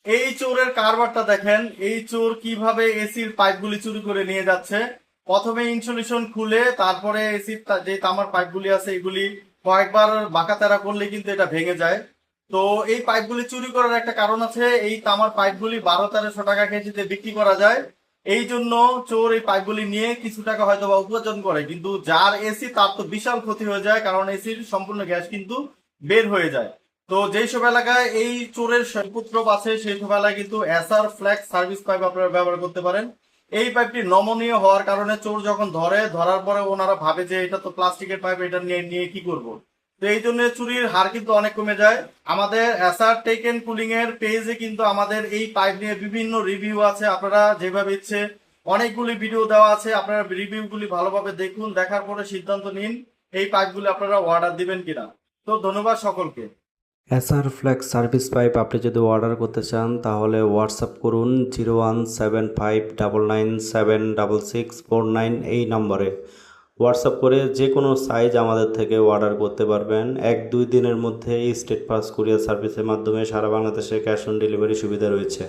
এই চোরের কারবারটা দেখেন, এই চোর কিভাবে এসির পাইপগুলি চুরি করে নিয়ে যাচ্ছে। প্রথমে ইনসুলেশন খুলে তারপরে এসির যে তামার পাইপগুলি আছে এগুলি কয়েকবার বাঁকাতেরা করলে কিন্তু এটা ভেঙে যায়। তো এই পাইপগুলি চুরি করার একটা কারণ আছে, এই তামার পাইপগুলি 12-1300 টাকা কেজিতে বিক্রি করা যায়। এই জন্য চোর এই পাইপগুলি নিয়ে কিছু টাকা হয়তো বা উপার্জন করে, কিন্তু যার এসি তার তো বিশাল ক্ষতি হয়ে যায়, কারণ এসির সম্পূর্ণ গ্যাস কিন্তু বের হয়ে যায়। তো যেই সব এলাকায় এই চোরের উপদ্রব আছে সেই সব এলাকায় কিন্তু এসআর ফ্ল্যাক্স সার্ভিস পাইপ আপনারা ব্যবহার করতে পারেন। এই পাইপটি নমনীয় হওয়ার কারণে চোর যখন ধরার পরে ওনারা ভাবে যে এটা তো প্লাস্টিকের পাইপ, এটা নিয়ে নিয়ে কি করব। তো এই জন্য চুরির হার কিন্তু অনেক কমে যায়। আমাদের এসআর টেক এন্ড কুলিং এর পেজে কিন্তু আমাদের এই পাইপ নিয়ে বিভিন্ন রিভিউ আছে, আপনারা যেভাবে ইচ্ছে অনেকগুলি ভিডিও দেওয়া আছে, আপনারা রিভিউগুলি ভালোভাবে দেখুন, দেখার পরে সিদ্ধান্ত নিন এই পাইপগুলি আপনারা অর্ডার দিবেন কিনা। তো ধন্যবাদ সকলকে। এসআর ফ্ল্যাক্স সার্ভিস পাইপ আপনি যদি অর্ডার করতে চান তাহলে হোয়াটসঅ্যাপ করুন 01759976649 এই নম্বরে। হোয়াটসঅ্যাপ করে যে কোনো সাইজ আমাদের থেকে অর্ডার করতে পারবেন। 1-2 দিনের মধ্যে স্টেট পাস কুরিয়ার সার্ভিসের মাধ্যমে সারা বাংলাদেশে ক্যাশ অন ডেলিভারি সুবিধা রয়েছে।